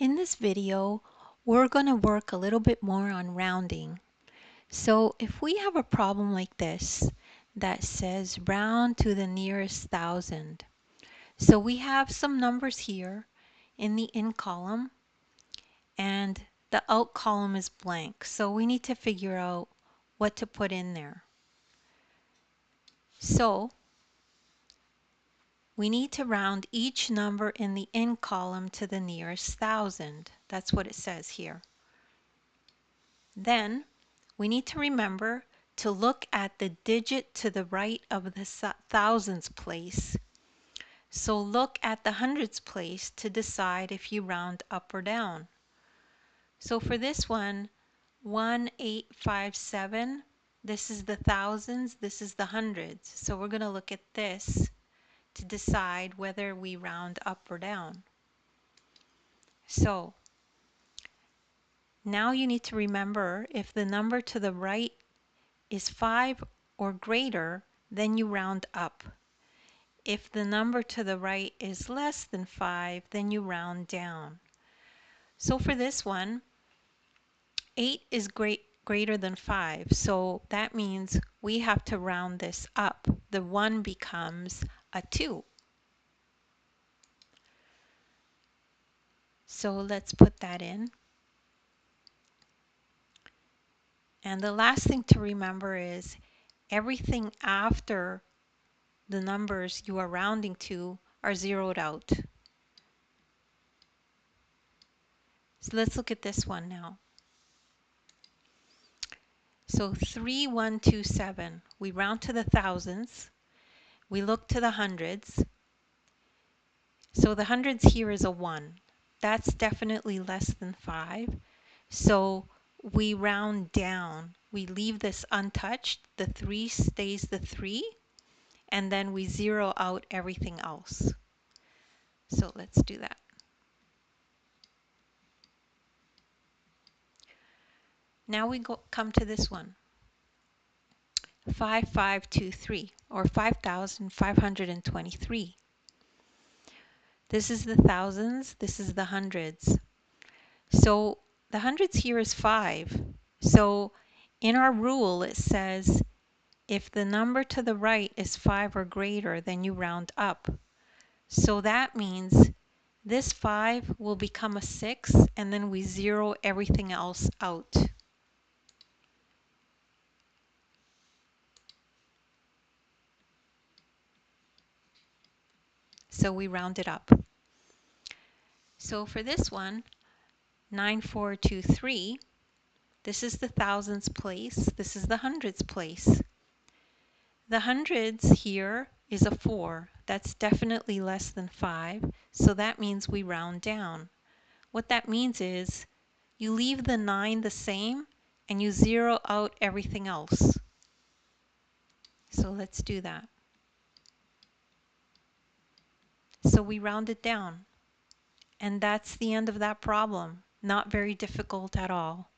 In this video, we're going to work a little bit more on rounding. So if we have a problem like this that says round to the nearest thousand. So we have some numbers here in the in column and the out column is blank. So we need to figure out what to put in there. So we need to round each number in the in column to the nearest thousand. That's what it says here. Then we need to remember to look at the digit to the right of the thousands place. So look at the hundreds place to decide if you round up or down. So for this one, 1857, this is the thousands, this is the hundreds. So we're going to look at this to decide whether we round up or down. So now you need to remember if the number to the right is 5 or greater, then you round up. If the number to the right is less than 5, then you round down. So for this one, 8 is greater than 5, so that means we have to round this up. The 1 becomes a 2. So let's put that in. And the last thing to remember is everything after the numbers you are rounding to are zeroed out. So let's look at this one now. So 3127, we round to the thousands, we look to the hundreds. So the hundreds here is a 1. That's definitely less than 5. So we round down. We leave this untouched. The 3 stays the 3. And then we zero out everything else. So let's do that. Now we come to this one. 5523 or 5523. This is the thousands, this is the hundreds. So the hundreds here is 5. So in our rule it says if the number to the right is 5 or greater, then you round up. So that means this 5 will become a 6 and then we zero everything else out. So we round it up. So for this one, 9423, this is the thousands place, this is the hundreds place. The hundreds here is a 4. That's definitely less than 5, so that means we round down. What that means is you leave the 9 the same and you zero out everything else. So let's do that. So we round it down. And that's the end of that problem. Not very difficult at all.